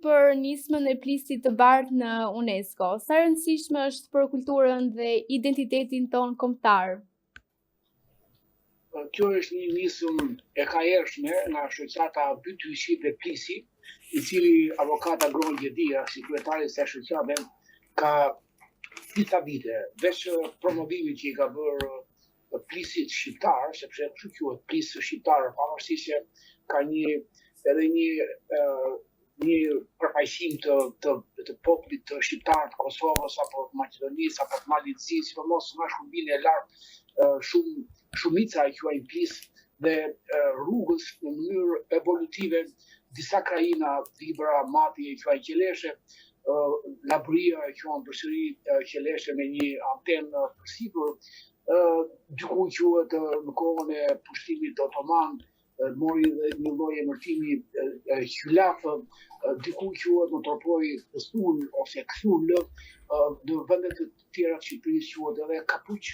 për nismën e plisit të bardhë në UNESCO. Sa e rëndësishme është për kulturën dhe identitetin tonë kombëtar? Kjo është një nisëm e kahershme nga shoqata Bytyqi dhe Plisi, i cili avokata Gron Gjedia, si kryetari i kësaj shoqate, ka disa vite, veç promovimit që i ka bërë Plisit shqiptar, sepse kështu quhet Plis shqiptar, pavarësisht se ka edhe një përfaqësim të popullit të shqiptar të Kosovës apo të Maqedonisë apo të Malizisë, sidomos nga shkurbini e lartë shumica e quajnë Plis dhe rrugës në mënyrë evolutive disa krajina, Vibra, Mati e quajnë Qeleshe, Labria e quajnë përsëri Qeleshe me një antenë përsipër, diku quhet në kohën e pushtimit otoman, mori dhe një lloj emërtimi Hyllaf, diku quhet metropoj Sul ose Ksul, në vende të tjera të Shqipërisë quhet edhe Kapuq,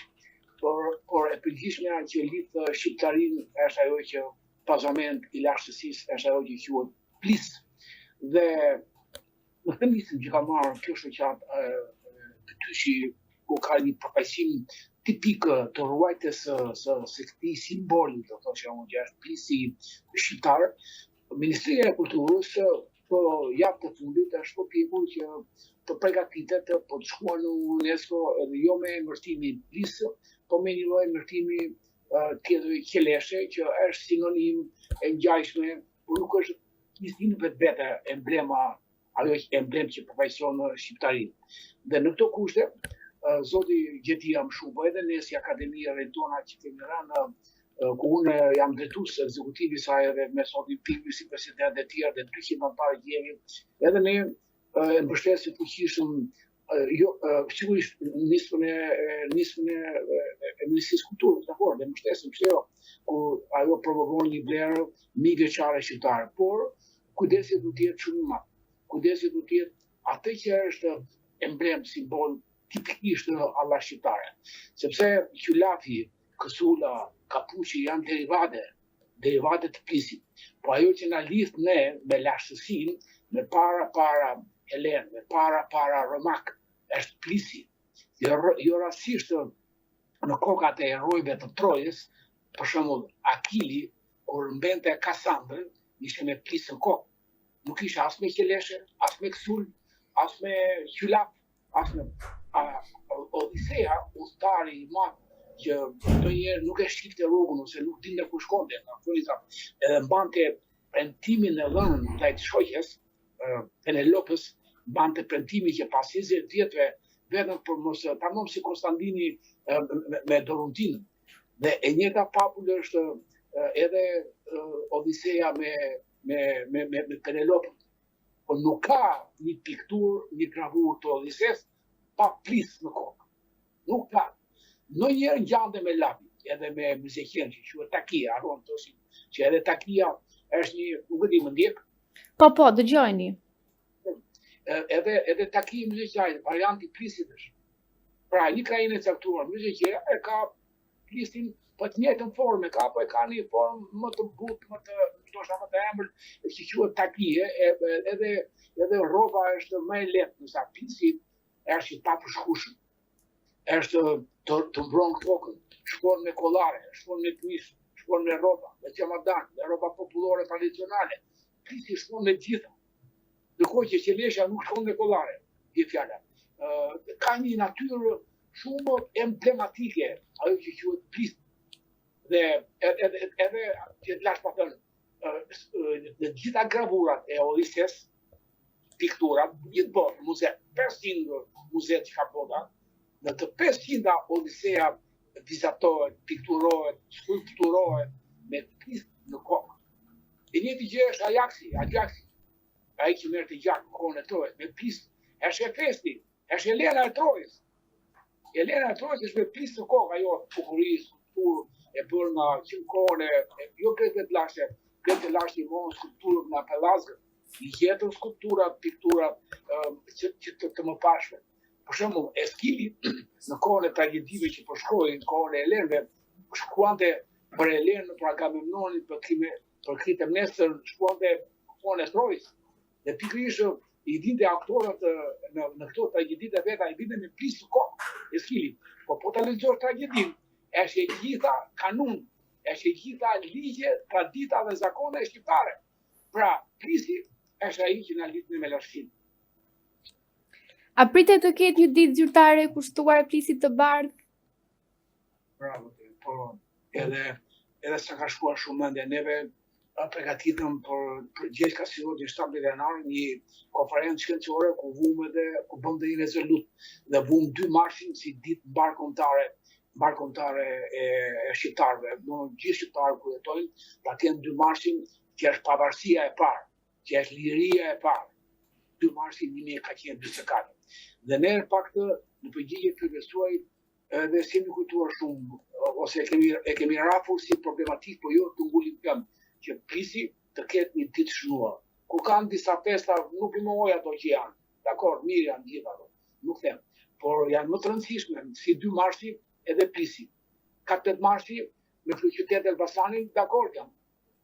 por e përgjithshmja që lidh shqiptarinë është ajo që bazament i lartësisë është ajo që quhet Plis. Dhe në këtë nisëm që ka marrë kjo shoqatë Bytyqi, ku ka një përfaqësim tipik të ruajtjes së këtij simboli, do të thoshë unë, që është Plisi shqiptar, Ministria e Kulturës po javë të fundit është përpjekur që të përgatitet për të shkuar në UNESCO edhe jo me emërtimin Plis, po me një lloj emërtimi tjetër Qeleshe, që është sinonim e ngjajshme, por nuk është një vetvete emblema, ajo është emblem që përfaqëson shqiptarinë. Dhe në këto kushte, zoti Gjedia më shupa edhe ne si Akademia Redona që kemi rënë, ku unë jam drejtues ekzekutiv i saj edhe me sotin Pimi si president e tjerë dhe 200 anëtarë që jemi, edhe ne e mbështesim fuqishëm sigurisht nismën e Ministrisë Kulturës, dakor, dhe mbështesim pse jo, ku ajo promovon një vlerë mijëveçare shqiptare, por kujdesi duhet të jetë shumë i madh. Kujdesi duhet të jetë atë që është emblem, simbol tipikisht alla shqiptare, sepse Hyllafi, Kësula, Kapuqi janë derivate të Plisit. Po ajo që na lidh ne me lartësinë, me para Helen, me para Romak, është Plisi. Jo rastisht në kokat e herojve të Trojës, për shembull Akili, kur mbente Kasandrën, ishte me Plis në kokë. Nuk ishte as me Qeleshe, as me Ksul, as me Hyllaf, as me Odiseja, udhëtari i madh, që ndonjëherë nuk e shifte rrugën ose nuk dinte ku shkonte, edhe mbante premtimin e dhënë ndaj shoqes Penelopës, mbante premtimin që pas 20 vjetëve vetëm për mos ta mos si Konstantini me Doruntinën. Dhe e njëjta fabulë është edhe Odiseja me Penelopën. Po nuk ka një pikturë, një gravurë të Odises pa Plis në kokë. Nuk ka. Ndonjëherë ngjante me lapi, edhe me Myzeqen, që quhet takia, harron thosin, që edhe takia është një, nuk e di më ndjek. Po, dëgjojeni. Edhe takia Myzeqen, varianti Plisit është. Pra, një krajinë e caktuar, Myzeqen e ka Plisin po të njëjtën formë, po e ka një formë më të butë, më të ëmbël, që quhet takie, edhe rroba është më e lehtë, ndërsa Plisi është i papërshkueshëm. Është të mbron kokën, shkon me kollare, shkon me tuish, shkon me rroba, me çamadan, me rroba popullore tradicionale. Plisi shkon me gjitha. Ndërkohë që Qelesha nuk shkon me kollare, di fjala. Ka një natyrë shumë emblematike, ajo që quhet Plis. Dhe edhe që të lash pa thënë, në gjitha gravurat e Odises, pikturat, gjithë botë, muze, 500 muze që ka bota, në të 500 Odiseja vizatohet, pikturohet, skulpturohet me Plis në kokë. E njëjti gjë është Ajaxi, ai që merr të gjatë në kohën e Trojës, me Plis, është Hefesti, është Helena e Trojës. Helena e Trojës është me Plis në kokë, ajo bukuri, skulpturë e bërë nga që në kohën e jo Grete Lashe i mohon skulpturët nga Pelazgët, i gjetën skulptura, piktura që të më pashme. Për shembull, Eskili, në kohën e tragjedive që përshkroi, në kohën e Helenëve, shkuante për Helenë, për Agamemnonin, për Klitemnestrën, shkuante në kohën e Trojës. Dhe pikërisht i dinte aktorët në këto tragjeditë veta, i dinte me plisë të kokë e skili. Po ta lexosh tragjedin, është e gjitha kanun, është e gjitha ligje, tradita dhe zakone shqiptare. Pra, plisi është ai që na lidh me lashtin. A pritet të ketë një ditë zyrtare e kushtuar plisit të bardhë? Bravo, po edhe sa ka shkuar shumë mendje, neve përgatitëm për gjithë ka si voti 17 janar një konferencë shkencore ku bëm dhe një rezolut dhe vum 2 marshin si ditë mbarkombëtare e shqiptarëve. Gjithë shqiptarët ku jetojnë ta kenë 2 marshin që është pavarësia e parë, që është liria e parë. 2 marshin 1444. Dhe ne pak në përgjigje këtyre suaj edhe si mi kujtuar shumë ose e kemi rafur si problematik, po jo të ngullim këmbë që plisi të ketë një ditë shënuar. Ku kanë disa festa, nuk i mohoj ato që janë. Dakor, mirë janë gjitha ato, nuk them. Por janë më të rëndësishme si 2 marsi edhe plisi. 4 marsi me kryeqytetin Elbasanin, dakor jam.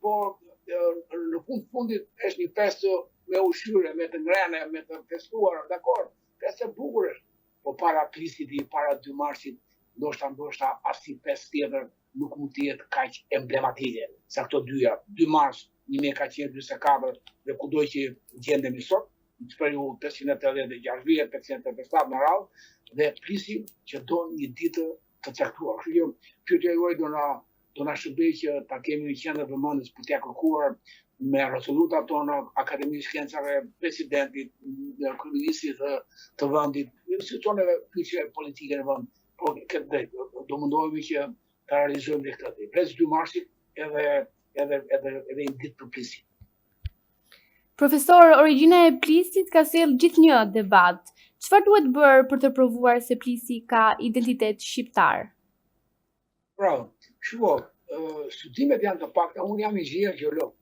Por në fundit është një festë me ushqyre, me të ngrënë, me të festuar, dakor. Festë bukur është. Po para plisit i para 2 marsit, ndoshta asnjë festë tjetër nuk mund të jetë kaq emblematike sa këto dyja. 2 mars 1444 dhe kudo që gjendemi sot, në periudhë 586 vjet, 587 në radhë, dhe plisim që do një ditë të caktuar. Kështu që pyetja juaj do na shërbej që ta kemi në qendër vëmendjes për t'ia kërkuar me rezolutat tona Akademisë Shkencave, presidentit, kryeministit të vendit, institucioneve pyetje politike në vend. Po këtë drejt, do mundohemi që ta realizojmë dhe këtë. Pres 2 marsit edhe një ditë për plisin. Profesor, origjina e plisit ka sjellë gjithnjë debat. Çfarë duhet bërë për të provuar se plisi ka identitet shqiptar? Bravo. Studimet janë të pakta, unë jam inxhinier gjeolog.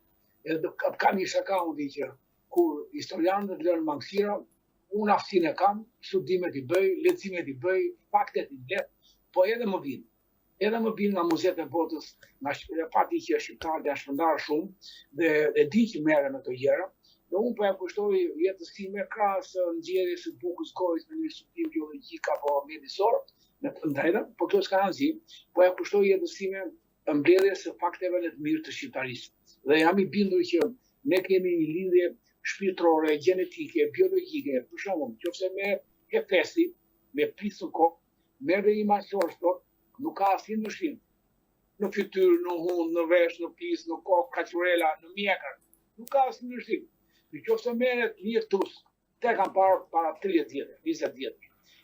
Edhe kam një shaka unë që kur historianët lënë mangësira, unë aftësinë e kam, studimet i bëj, leximet i bëj, faktet i blet, po edhe më vinë. Edhe më vinë nga muzeet e botës, nga pati që shqiptarët janë shpërndarë shumë dhe di që merrem me të gjëra. Dhe unë po ja kushtoj jetës time krahas nxjerrjes së bukës kohës në një studim gjeologjik apo mjedisor, në të drejtën, po kjo s'ka rëndësi, po ja kushtoj jetës time mbledhjes së fakteve të mirë të shqiptarisë. Dhe jam i bindur që ne kemi një lidhje shpirtërore, gjenetike, biologjike. Për shembull, nëse merr Hefesi me plisën kokë, merr dhe imagjor sot, nuk ka asnjë ndryshim. Në fytyrë, në hund, në vesh, në plisë, në kokë, kaçurela, në mjekër. Nuk ka asnjë ndryshim. Nëse merret një tusk, te kam parë para 30 vjet, 20 vjet.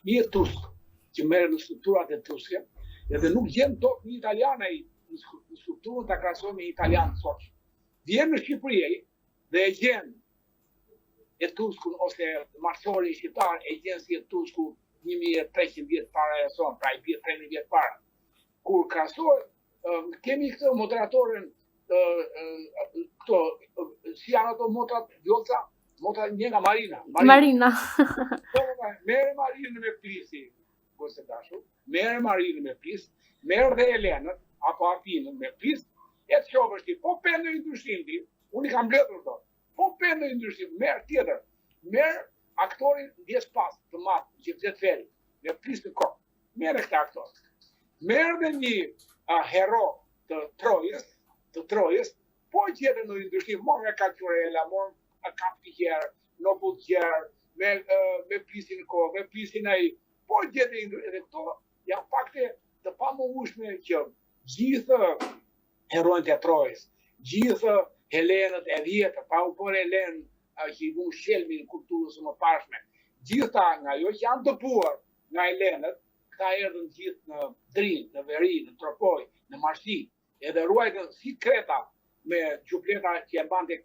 Një tusk që merret në strukturat e tuskëve, edhe nuk gjen dot një italian ai në strukturën ta krahasoj me italian sot. Vjen në Shqipëri dhe e gjen e tuskun ose marsori shqiptar e gjen si e tusku 1300 vjet para e son, pra i bie 3000 vjet para. Kur krahasohet, kemi këtë moderatorën këto, si janë ato motrat vjollca, motra një nga Marina. Marina. Merë Marinën me plisi, kurse dashur, merë Marinën me plis, merë dhe Elenët, apo Afinën me plis, e të qovë është ti, po pëndë i ndryshim ti, unë i kam bledhur do, po pëndë i ndryshim, merë tjetër, merë aktorin ndjes pas të matë, që të feri, me plis të kokë, merë këta aktor. Merë dhe një hero të Trojës, po tjetër në ndryshim, morë nga Kaçurela, morë nga Kaptigjerë, Nobull Gjerë, me plisin kokë, me plisin ai, po tjetër edhe këto, janë fakte të pamohshme që gjithë herojët e Trojës, gjithë Helenët e vjetër, pa u bërë Helenë që i vun shelmin në kulturës më pashme, gjitha nga jo që janë dëbuar nga Helenët, këta erdhën gjithë në Drinë, në Veri, në Tropoj, në Marsi, edhe ruajtën si Kreta me gjubleta që e mbante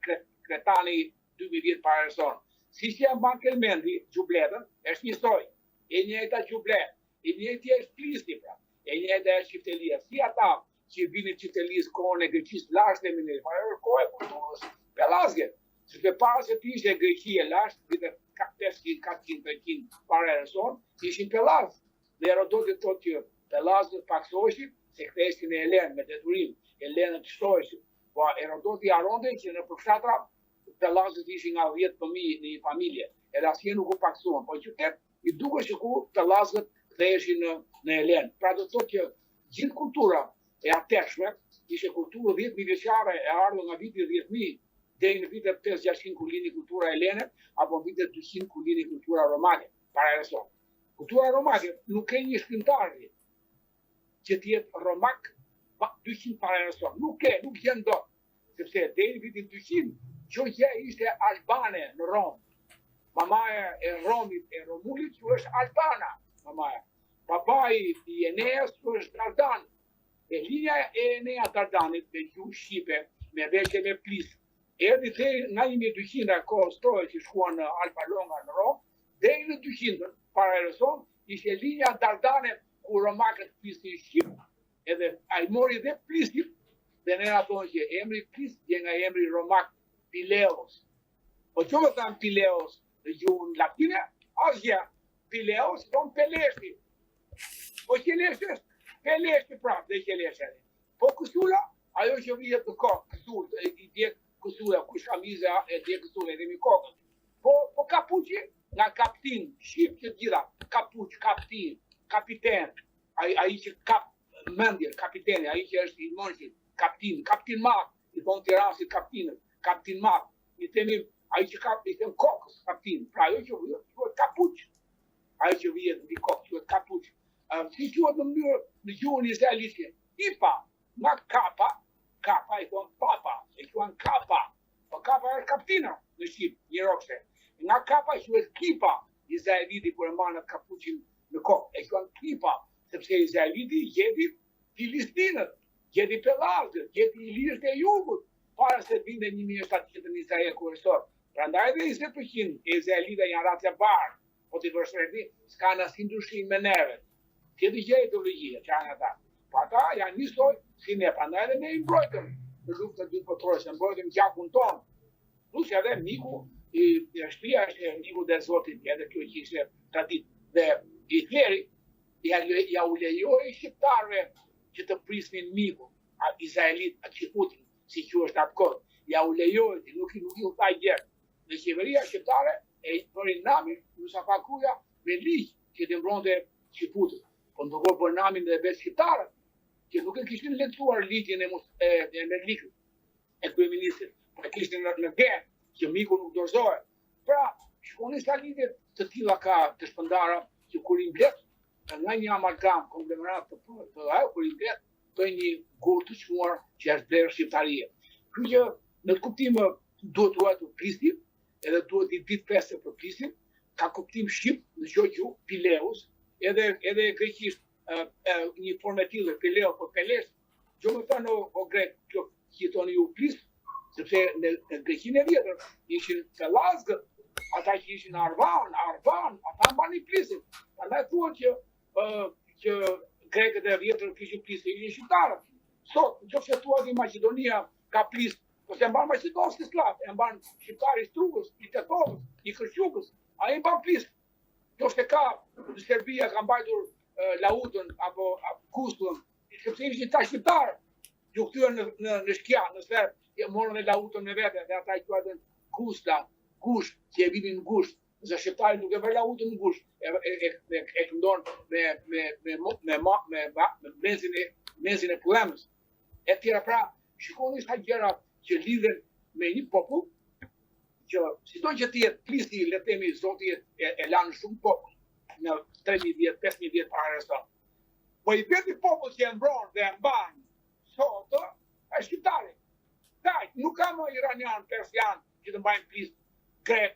Kretani 2000 vjet para son. Si që e mban Kelmendi gjubletën, është një soj. E njëjta gjublet, e njëjti është plisi pra, e njëjta është çiftelia. Si ata që vinin çiftelis kohën e Greqisë lashtë e minë, para kohë e kulturës Pellazgje. Sepse para se të ishte Greqia lashtë, vitet 500-400 para e son, ishin Pellaz. Dhe Herodoti thotë që Pellazët paksoheshin se ktheheshin në Helenë me detyrim, Helenët shtoheshin. Po Herodoti haronte që në përfshatra pellazët ishin nga 10 fëmijë në një familje, edhe asnjë nuk u paksuan, po qytet i duket që ku pellazët ktheheshin në Helen. Pra do të thotë që gjithë kultura e ateshme ishte kulturë 10.000 vjeçare e ardhur nga viti 10.000 deri në vitet 500-600 kur lindi kultura helene, apo në vitet 200 kur lindi kultura romake, para e sot. Kultura romake nuk ka një shkrimtar që të jetë romak 200 para e sot. Nuk janë dot, sepse deri në vitin 200 çdo gjë ishte albane në Rom. Mamaja e Romit e Romulit që është albana, mamaja. Babai i Eneas është Dardan. E linja e Enea Dardanit me gjuhë shqipe, me veshje me plis, erdhi deri nga 1200 kohës troje që shkuan në Alba Longa në Rom, deri në 200 para e son, ishte linja Dardane ku romakët flisin shqip, edhe ai mori dhe plisin, dhe ne thonë që emri plis vjen nga emri romak Pileos. Po që më thamë Pileos në gjuhën latine, asgjë. Pileos thonë Peleshti. Po qeleshti është Peleshti prapë dhe qeleshti. Po kësula, ajo që vihet në kokë, kësull, i djek kësulla, kush kamiza e djek kësulla, edhe mi kokën. Po kapuqi, nga kaptin, shqip që gjitha, kapuq, kaptin, kapiten, ai që kap mendje, kapiteni, ai që është i monshit, kaptin mak, i thonë Tiranësit kaptinët, kaptin mak, i themi ai që ka i thënë kokës, kaptin, pra ajo që quhet kapuq, ai që vihet mbi kokë, quhet kapuq. Si quhet në mënyrë në gjuhën izraelite? Ipa, nga kapa i thonë papa, e quhen kapa, po kapa është kaptina në Shqip, një rokse. Nga kapa quhet kipa, izraeliti kur e marrën kapuqin në kokë, e quhen kipa, sepse izraeliti gjeti filistinët, gjeti pellazët, gjeti ilirët e jugut, para se vinte 1700 në Izrael kurësor. Prandaj edhe 20% e izraelitëve janë race barë, po të vërshërdi, s'ka në asnjë ndryshim me neve. Tjetë gjë ideologjia që janë ata. Po ata janë njësoj si ne, prandaj edhe ne i mbrojtëm në luftën e dytë botërore, se mbrojtëm gjakun tonë. Plus edhe miku i shtëpia është miku dhe Zotit, edhe kjo që ishte traditë. Dhe Hitleri ja u lejoi shqiptarëve që të prisnin miku, izraelit, Putin, si që është atë kohë, ja u lejoi, nuk i tha gjë. Në qeveria shqiptare e bërin namin Musafakuja me ligj që të mbronte Putin. Po ndërkohë bën namin dhe vetë shqiptarët, që nuk e kishin lexuar ligjin e Merlikut, e kryeministit, por e kishin në gen që miku nuk dorëzohet. Pra, shikoni sa lidhje të tilla ka të shpëndara që kur i mbledh nga një amalgam konglomerat të ajo kur i mbledh të një gurë të çmuar që është blerë shqiptarie. Kështu që në të kuptim duhet ruajtur Pristi, edhe duhet i ditë pesë për Pristin, ka kuptim shqip në çdo gjuhë, Pileus, edhe greqisht një formë tillë, Pileo po Pelesh, jo më thonë o grek, kjo jetoni ju Prist, sepse në Greqinë e vjetër ishin pellazgët, ata që ishin Arvan, ata mbani Pristin. Prandaj thuhet që grekët e vjetër kishin Pristin, ishin shqiptarët. Sot, nëse thuhet që Maqedonia ka Prist, po se mban Maqedonski Slav, e mban shqiptari i Strugës, i Tetovës, i Kërqugës, ai mban Prist. Nëse ka në Serbia ka mbajtur Lautën apo Kustullën, sepse ishin ta shqiptarë, ju kthyen në Shkja, në Serb, morën dhe Lautën me vete, dhe ata i quajtën Kusta, Gush, që e vinin në Gush, nëse shqiptari nuk e vë Lautën në Gush, e këndon me mezin e poemës. E tjera pra, shikoni sa gjëra që lidhen me një popull, që si do që t'jetë Pristi, le themi, Zoti e lanë shumë popull, në 3.000 vjetë, 5.000 vjetë para e sot. Po i veti popull që e mbron dhe e mban sot, e shqiptari. Daj, nuk ka më iranian, persian, që të mbajnë Prist, grek,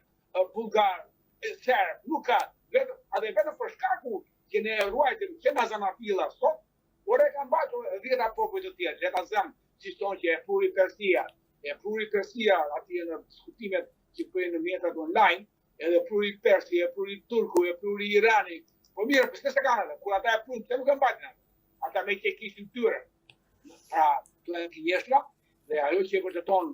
bulgar, serb, nuk ka. Adhe vetëm për shkaku që ne ruajtëm që nga zanafila sot, por e kanë mbajtur 10 popull të tjerë, le ta zëmë, si thonë që e Fruri Persia, atje në diskutimet që bëjnë në mjetat online, edhe Fruri Persi, e Fruri Turku, e Fruri Irani. Po mirë, pëse se kanë atë, kur ata e prunë, se nuk e mbajnë atë. Ata me që kishin tyre. Pra, të e kinjeshtra, dhe ajo që e vërteton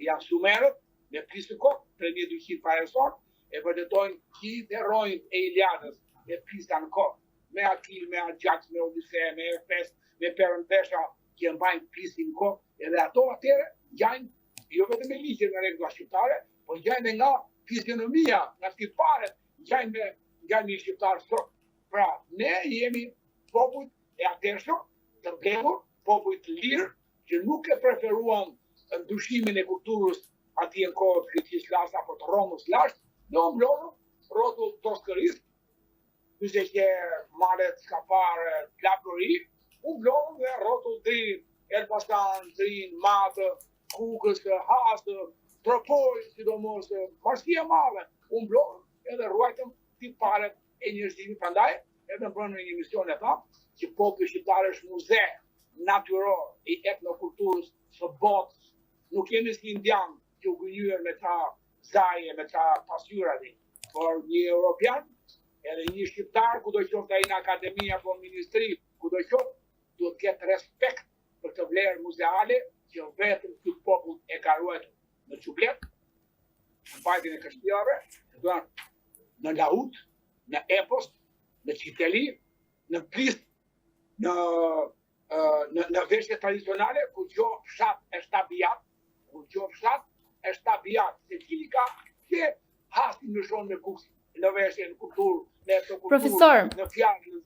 janë Sumerët, me Pristin kokë, 3200 para e sot, e vërtetojnë gjithë herojnë e Iliadës, e Prista në kokë, me Akil, me Ajax, me Odisea, me Efes, me Perëndesha, që mbajnë Pristin në kokë, edhe ato atyre janë jo vetëm me ligje nga rregulla shqiptare, po ngjajnë nga fizionomia, nga tiparet, ngjajnë nga një shqiptar sot. Pra, ne jemi popull e atërshëm, të vdekur, popull të lirë, që nuk e preferuan ndryshimin e kulturës atje në kohë të Kriqis Lasht apo të Romës Lasht, ne u mblodhëm rrotull Toskërisë, dyse që marret ka parë Labrori, u mblodhëm dhe rrotull Drin, Elbasan, Drin, Matë, Kukës, Hasë, Tropoj, sidomos, Marsia Madhe, u mblodhëm edhe ruajtëm tiparet e njerëzimit. Prandaj, edhe bënë një emision e thamë, që populli shqiptar është muze natyror i etnokulturës së botës. Nuk jemi si indian që u gënjur me ta zaje, me ta pasyrati, por një europian, edhe një shqiptar, kudo qoftë ai në akademi apo ministri, kudo qoftë, duhet të ketë respekt për të vlerë muzeale që vetëm ky popull e ka ruajtur në Çublet, në Bajtin e Kështjellave, në Laut, në Epos, në Qiteli, në Plistë, në veshje tradicionale, ku gjo fshat e shtabijat, se cili ka që hasti në shonë në kuksi, në veshje, në kulturë, në etnokulturë, Profesor, në fjalë.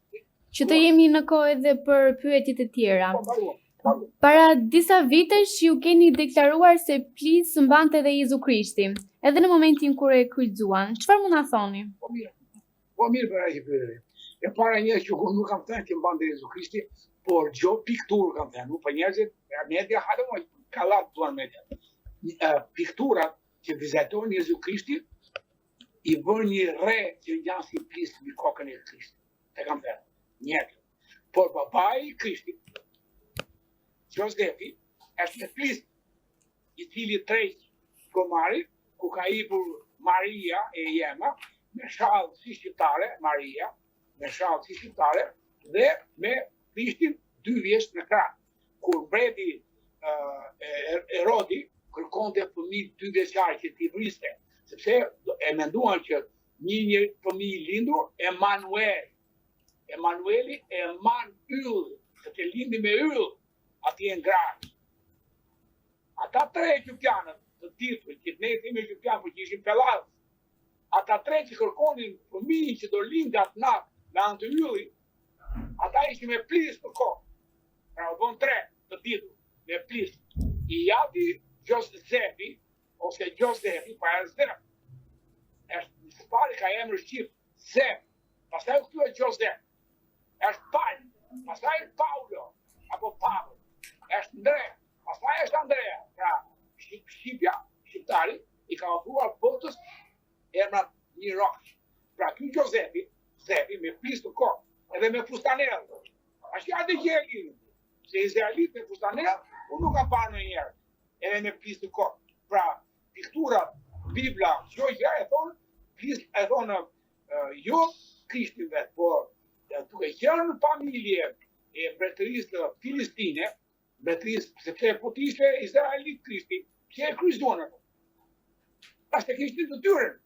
që të jemi në kohë edhe për pyetjet e tjera. Para disa vitesh ju keni deklaruar se Plis mbante edhe Jezu Krishti, edhe në momentin kur e kryqëzuan. Çfarë mund na thoni? Po mirë për ai pyetje. E para një që unë nuk kam thënë që mbante Jezu Krishti, por gjo pikturë kam thënë, për njerëzit, media hadë më kallat duan media. Pikturat që vizatojnë Jezu Krishti i bën një re që janë si Plis mbi kokën e Krishtit. E kam thënë, njëtë. Por babai i Krishtit, Josefi, është në Plis, i cili tërheq gomarit, ku ka hipur Maria e Jema, me shallë si shqiptare, Maria, me shallë si shqiptare, dhe me Krishtin 2 vjeç në krah. Kur mbreti Erodi kërkonte fëmijë 2 vjeçar që t'i vriste, sepse e menduan që një fëmijë lindur, Emanueli e man yll, se të lindi me yll, atje në Graz. Ata 3 egyptianët të ditur, që ne themi egyptianë, për që ishin pelladë, ata 3 që kërkonin fëmijën që do lindë atë natë me anë të yllit, ata ishin me Plis për kohë. Pra u bën 3 të ditur me Plis. I jati Josefi, ose Josefi, pa e Zef. Është së pari ka emër shqip, Zef. Pastaj u kthye Josef. Është Paul, pastaj Paulo, apo Pavel. Është Ndre, pastaj është Andrea. Pra, Shqipja, shqiptari, i ka ofruar botës emrat një rokë. Pra, ky Josefi, Zefi me Plis të kohë, edhe me fustanel. Ashtë ja dhe gjeli, se izraelit me fustanel, unë nuk kam parë në njerë, edhe me Plis të kohë. Pra, pikturat, Bibla, jo gjë e thonë, Plis e thonë, jo Krishtin vetë, por duke qenë në familje e mbretërisë filistine, sepse po të ishte izraelit Krishti, që e kryqëzuan ato. Pastaj Krishtin të tyren.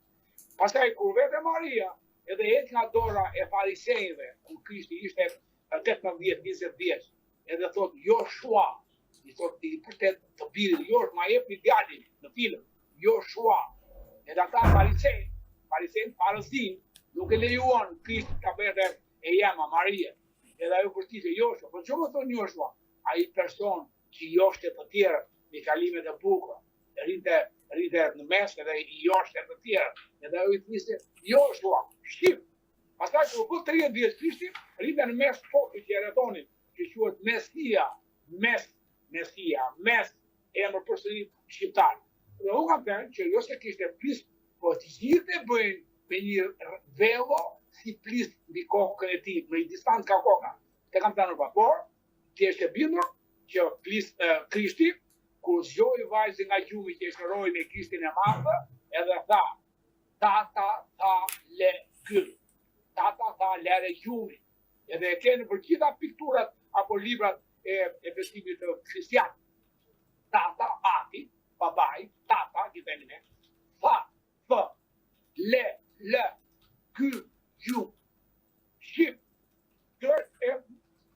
Pastaj kur vete Maria, edhe ecë nga dora e farisejve, kur Krishti ishte 18-20 vjeç, edhe thot Joshua, i thot i përtet të birit, ma jep një djalin në film, Joshua. Edhe ata farisejnë parëzin, nuk e lejuan Krishti ka bërë e Jema, Maria. Edhe ajo përtite Joshua, por që më thonë Joshua? Ai person që joshte të tjerë në kalimet e bukura, rrite në mes edhe i joshte të tjerë, edhe ajo i thiste Joshua, Shqip. Pastaj kur u bë 30 vjeç Krishti, rrite në mes popullit që e rrethonin, që quhet Mesia, emër përsëri shqiptar. Dhe unë kam thënë që jo se kishte Plis, po të gjithë e bëjnë me një velo si Plis mbi kokën e tij, me një distancë ka koka. Te kam thënë pa, por ti është e bindur që Krishti, kur zgjoi vajzën nga gjumi që e shëroi me Krishtin e madh, edhe tha, tata tha le gyll, tata tha lere gjumi. Edhe e kene për gjitha pikturat apo librat e besimit të kristian. Tata, ati, babai, tata, gjitheni me, tha, le, gyll, gjum, shqip, tërë e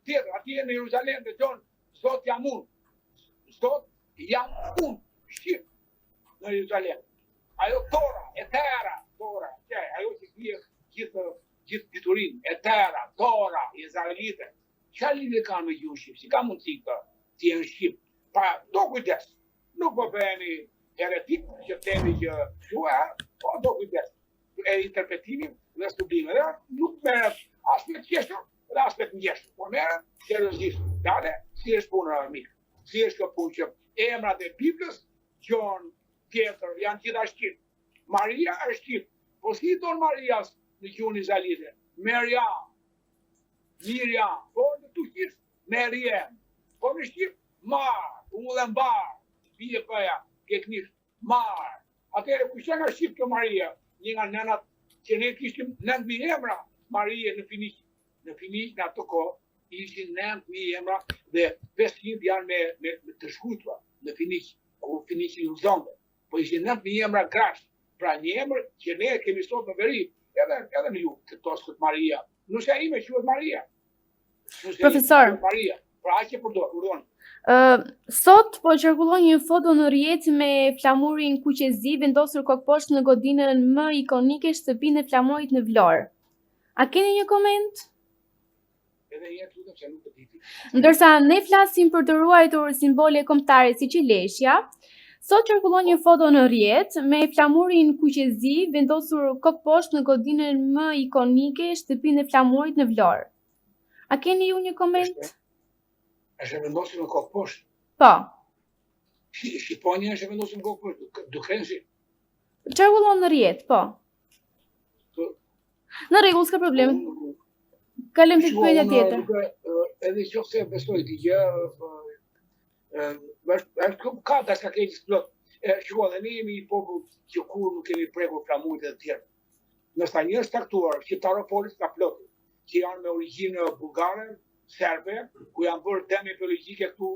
tjetër, ati e në Jeruzalem dhe gjonë, Zot jam unë, Zot jam unë, Shqip, në Jeruzalem. Ajo Tora, e tëra, Tora, ajo që bie gjithë diturinë, e tëra, Tora, izraelite. Çfarë lidhje kanë me gjuhën shqip? Si ka mundësi këtë të jenë shqip? Pa, do kujdes. Nuk po bëheni heretik që themi që po do kujdes. E interpretimi dhe studime. Dhe nuk merret as me qeshur, dhe as me ngjeshur. Po merret seriozisht. Dale, si është puna mikë? Si është kjo punë që emrat e Biblës, Gjon, Pjetër, janë gjitha shqip. Maria është shqip. Po si don Marias në gjuhën izraelite? Miriam, po në turqisht Meryem. Po në shqip Mar, ullën bar, bie pëja, keknisht, Mar. Atëherë ku që nga shqip kjo Maria? Një nga nënat që ne kishtim 9.000 emra Marie në Finiq. Në Finiq në ato kohë ishin 9.000 emra dhe 500 janë me të shkruajtura në Finiq, ku Finiqi Luzonde. Po ishin 9.000 emra grash. Pra një emër që ne kemi sot në veri, edhe në ju, këtë Maria. Nusja ime quhet Maria. Profesor. Maria. Pra aq e përdor. Sot po qarkullon një foto në rrjet me flamurin kuqezi vendosur kokposhtë në godinën më ikonike shtëpinë e flamurit në Vlorë. A keni një koment? Edhe jetë lutem se nuk e di. Ndërsa ne flasim për të ruajtur simbole kombëtare siç i Leshja, sot qarkullon një foto në rrjet me flamurin kuqezi vendosur kokposhtë në godinën më ikonike shtëpinë e flamurit në Vlorë. A keni ju një koment? Është vendosur në kokë poshtë? Po. Shqiponia është vendosur në kokë poshtë, Dukrenshi? Qarkullon në rrjet, po. Në rregull, s'ka problem. Kalojmë tek pyetja tjetër. Edhe nëse besoj ti gjë, ka dashka keq plot. Shikoj, ne jemi një popull që kur nuk kemi prekur flamurit e të tjerë. Nëse një është taktuar, shqiptaropolis ka plotë, që janë me origjinë bulgare, serbe, ku janë bërë deme biologjike këtu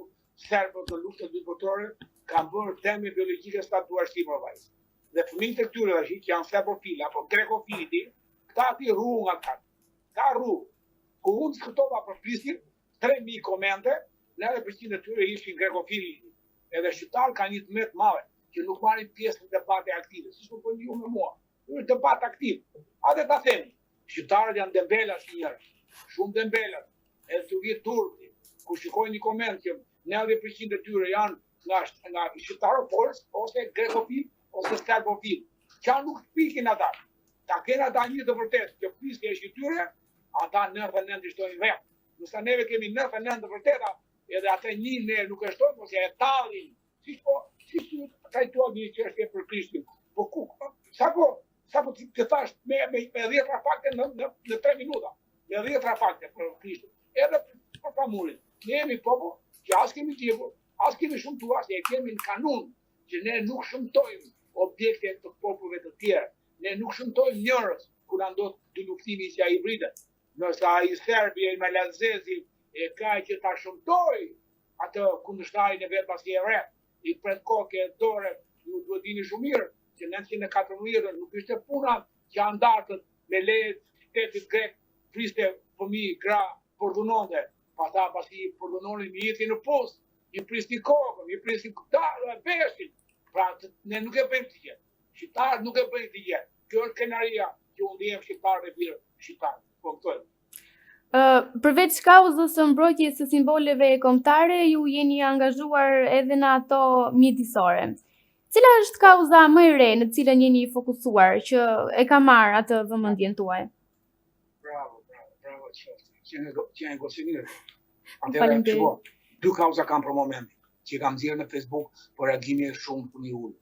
serbët në luftën dytë botërore, kanë bërë deme biologjike statuar shqipër vajzë. Dhe fëmijët e këtyre tash që janë serbofil apo grekofili, këta ati rru nga këta. Ka rru. Ku unë diskutova për flisin, 3.000 komente, në edhe përqinë e tyre ishin grekofili. Edhe shqiptarë kanë një të metë madhe, që nuk marrin pjesë në debate aktive. Si shku për një me mua. Në debat aktiv. A dhe ta themi, shqiptarët janë dembela si njërë. Shumë dembela. Edhe të vjetë turpi, ku shikoj një koment që 90% e tyre janë nga shqiptaropolis, ose grekofil, ose serbofil. Qa nuk shpikin ata. Ta kena ata një të vërtet, që piske e shqiptyre, ata 99 ishtojnë vetë. Nësa neve kemi 99 të vërteta, edhe ata një ne nuk e shtojnë, ose e talin. Si që trajtuar një qështje për Krishtin. Po ku? Sa po të thash me 10 rafakte në 3 minuta. Me 10 rafakte për Krishtin. Edhe për flamurin. Ne jemi popull që as kemi tjepur, as kemi shumtuar, se e kemi në kanun që ne nuk shumtojmë objekte të popullve të tjerë. Ne nuk shumtojmë njërës kur na ndodh dy luftimi si ai hibridet. Nëse ai Serbia i Malazezi e ka që ta shumtoj atë kundërshtarin e vet pasi e re, i pret kokë e dore, ju duhet dini shumë mirë që 914 nuk ishte puna që andartët me lejet shtetit grek, priste fëmijë, gra, përdunonde, pasi përdunonin një jeti në post, një pristi kokën, një pristi këtarë, e besin. Pra, ne nuk e bëjmë të gjithë. Shqiptarët nuk e bëjmë të gjithë. Kjo është kenaria që unë dhijem shqiptarët e birë shqiptarët. Po këtojnë. Përveç kauzës së mbrojtjes së simboleve kombëtare, ju jeni angazhuar edhe në ato mjedisore. Cila është kauza më e re në cilën jeni fokusuar, që e ka marrë atë vëmendjen tuaj? Bravo, qoftë. Që e gosinirë. Atëherë, shiko, 2 kauza kam për moment, që kam zirë në Facebook për reagimi shumë për një ullë.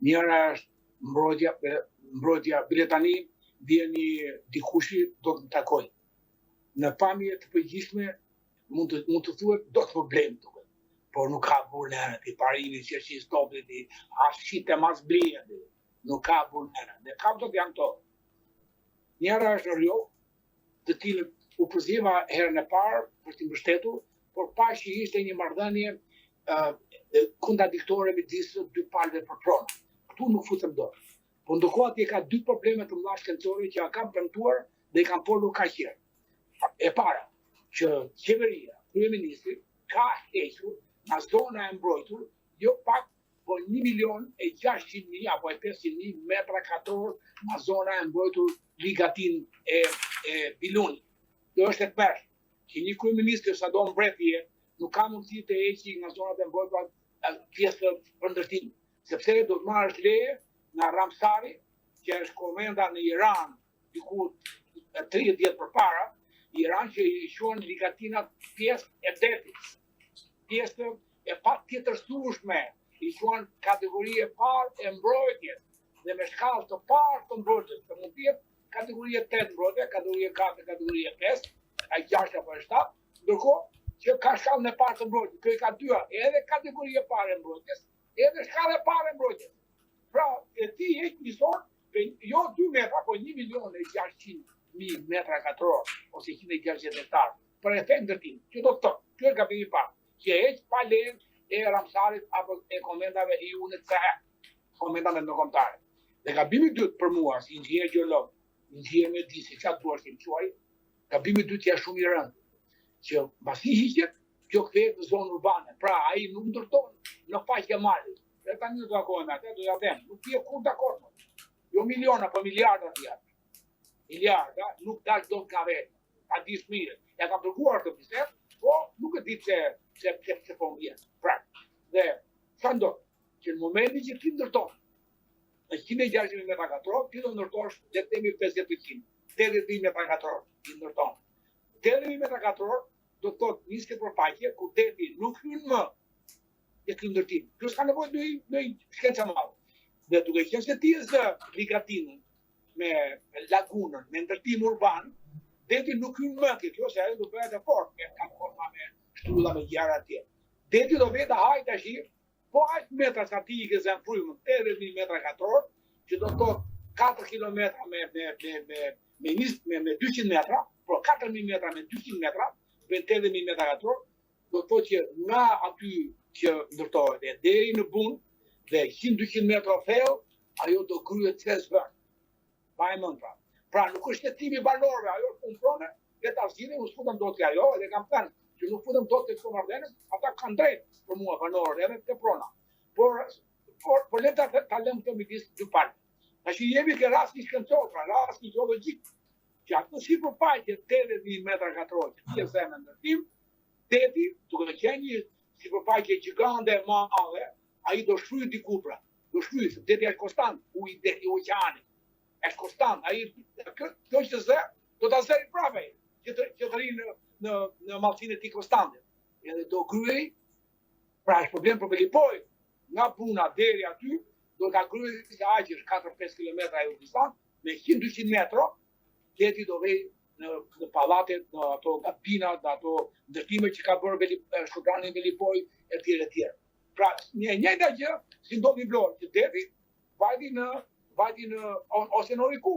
Njëra është mbrojtja biletani, vjen një dikushi do të takoj. Në pamje të përgjithshme, mund të thuhet do të problem të këtë. Por nuk ka burnerët, i parimi që është i stopit, i ashqit e mas blijet, nuk ka burnerët. Dhe kauzat janë to. Njëra është në Rio, të cilën u përziva herën e parë për t'i mbështetur, por pash që ishte një marrëdhënie kontradiktore midis dy palëve për pronë. Këtu nuk futem dorë. Po ndërkohë atje ka 2 probleme të mëdha shkencore që kanë premtuar dhe i kanë polur kaq herë. E para, që qeveria, kryeministri ka hequr nga zona e mbrojtur, jo pak po 1.600.000 apo 500.000 metra katror nga zona e mbrojtur ligatin e Bilunit. Kjo është e tmerrshme. Që një kryeminist sa do mbretëje nuk ka mundësi të heqë nga zonat e mbrojtura pjesë për ndërtim, sepse do të marrësh leje nga Ramsari, që është komenda në Iran diku 30 vjet përpara, Iran që i quhen ligatinat pjesë e detit, pjesë e patjetërsueshme, i quhen kategori e parë e mbrojtjes, dhe me shkallë të parë të mbrojtjes, të mund të jetë kategori e 8 mbrojtje, kategori e 4, kategori e 5, a 6 apo 7, ndërkohë që ka shkallën e parë të mbrojtjes, kjo i ka dyja, edhe kategori e parë e mbrojtjes, edhe shkallë e parë e mbrojtjes. Pra, e ti heq një zonë, jo 2 metra, po 1.600.000 metra katror, ose 160 hektar, për efekt ndërtim, që do të thotë, kjo është gabimi i parë, që heq pa lejen e Ramsarit apo e komendave e UNHCR, komendave ndërkombëtare. Dhe gabimi i dytë për mua, si inxhinier gjeolog, inxhinier mjedisi, çfarë duhet të quaj, gabimi i dytë është shumë i rëndë, që mbasi hiqet, kjo kthehet në zonë urbane. Pra, ai nuk ndërton në faqe mali. Dhe tani do takojmë atë, do ja them, nuk je kur dakord. Jo miliona, po miliarda janë. Miliarda nuk dash dot nga vetë. A di mirë. Ja kam dërguar të bisedë, po nuk e di se po vjen. Pra, dhe çfarë ndodh? Që në momentin që ti ndërton në 160 metra katror, ti do ndërtosh le të themi 50%, 80 metra katror ti ndërton. 80 metra katror do të thotë nisë për faqe ku deti nuk hyn më e ky ndërtim. Kjo s'ka nevojë në shkencë madhe. Dhe duke qenë se ti zë ligatinën me lagunën, me ndërtim urban, deti nuk hyn më kjo se ajo do bëhet e fortë, me platforma, me shtylla, me gjëra atje. Deti do vetë haj tash, po aq metra sa ti i ke zënë frymën, 80.000 metra katror, që do të thotë 4 kilometra me 200 metra, por 4.000 metra me 200 metra, me 80.000 metra katror, do të thotë që nga aty që ndërtohet e deri në bun dhe 100-200 metra thellë, ajo do kryhet çesbër. Pa e mend pra. Pra nuk është jetimi banorëve, ajo është punëtone, dhe ta zgjidhim, nuk futem dot ajo, edhe kam thënë që nuk futem dot tek Marrëdhënia, ata kanë drejt për mua banorë edhe te prona. Por le ta lëm të midis dy palë. Tash jemi ke rasti shkencor, pra rasti gjeologjik, që ato sipërfaqe 80.000 metra katror, që është në ndërtim, deti, duke qenë një sipërfaqe gjigande e madhe, ai do shfryjë diku pra. Do shfryjë, se deti është konstant, uji deti oqeani. Është konstant, ai kjo që zë, do ta zëri prapë, që të rrinë në mallsinë e tij konstante. Edhe do kryej, pra është problem për Belipoj, nga puna deri aty, do ta kryej se aq është 4-5 kilometra e distant, me 100-200 metra, deti do vej në pallatet, në ato gabinat, në ato ndërtime që ka bërë Shkodrani Belipoj, e tjerë. Pra, njëjta gjë si ndodhi në Vlorë, që deti vajti në ose në Oriku,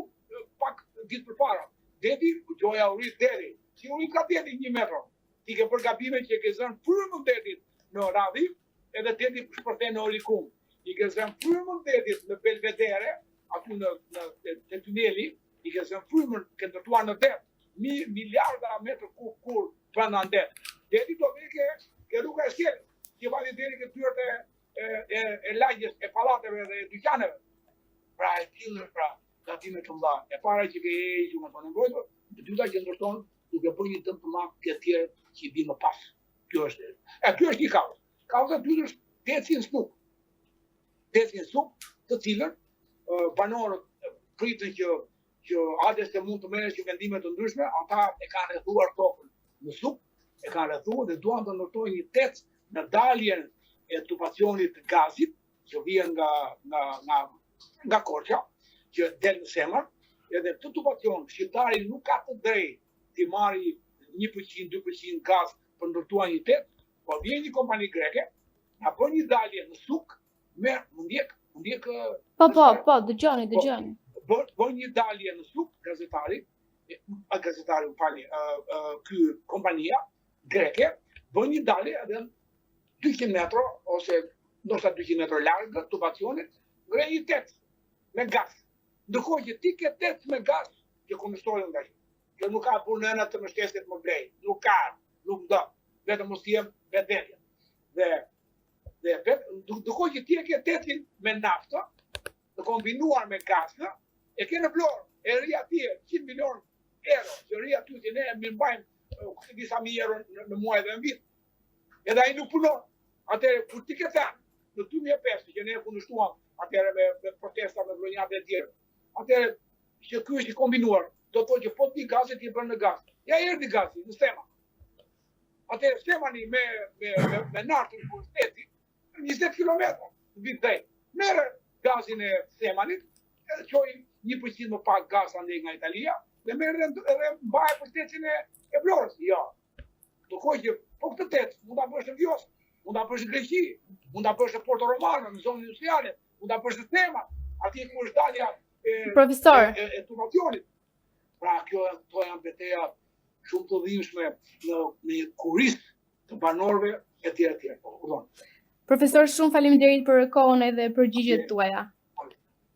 pak ditë përpara. Deti gjoja u rrit deri. Si u rrit ka deti 1 metër. Ti ke bërë gabime që ke zënë frymën detit në Radhiv, edhe deti shpërthen në Oriku. I ke zënë frymën detit në Belvedere, aty në tuneli, i ke zënë frymën, ke ndërtuar në det, miliarda metër kur brenda në det. Deti do vej ke rruga e Skelit, që vajti deri ke dyert e lagjes, e pallateve dhe dyqaneve. Pra e tillë, pra, gatime të mëdha. E para që ke hequr nga tonë mbrojtur, e dyta që ndërton duke bërë një dëm të madh të tjerë që i vinë më pas. Kjo është. Ky është një kauzë. Kauza e dytë është Teci në Stuk. Teci në Stuk, të cilën banorët pritën që ades të mund të merresh që vendime të ndryshme, ata e kanë rrethuar tokën në Stuk, e kanë rrethuar dhe duan të ndërtojnë një tec në daljen e tubacionit të gazit, që vjen nga Korça, që del në Semër, edhe këtë tubacion shqiptari nuk ka të drejtë të marrë 1%-2% gaz për ndërtuar një tet, po vjen një kompani greke, na bën një dalje në Stuk, me ndjek. Po, dëgjoni. Bën një dalje në Stuk, gazetari, ky kompania greke, bën një dalje edhe 200 metra ose ndoshta 200 metra larg tubacionit, ngre një tet me gaz. Ndërkohë që ti ke tet me gaz, që komistorin nga shi. Që nuk ka punëna të mbështesit më blej. Nuk do. Vetëm mos jem vetvete. Dhe Dhe duko që ti e ke tetin me naftë, të kombinuar me gasë, e ke në Vlorë, e rri atje 100 milion euro, që rri aty që ne mirëmbajmë disa mijë euro në muaj dhe në vit. Edhe ai nuk punon. Atëherë, kur ti ke thënë, në 2005, që ne e kundërshtuam atëherë me protesta me vlonjat e tjerë, atëherë që ky është i kombinuar, do të thotë që po ti gazi ti bën në gaz. Ja erdhi gazi në Stema. Atëherë Stemani me nartën për shteti 20 kilometra në vit drejt. Merë gazin e Stemanit, edhe qoj 1% më pak gaz andej nga Italia, dhe merë edhe mbaj për shtetin e Vlorës. Ja. Dukoj që po këtë tet mund ta bësh në Vjos, mund ta bësh në Greqi, mund ta bësh në Porto Romano, në zonën industriale, mund ta bësh në Stema, atje ku është dalja Profesor, e turmacionit. Pra këto janë betejë shumë të dhimbshme në kurist të banorëve e tjerë. Profesor, shumë faleminderit për kohën edhe përgjigjet tuaja.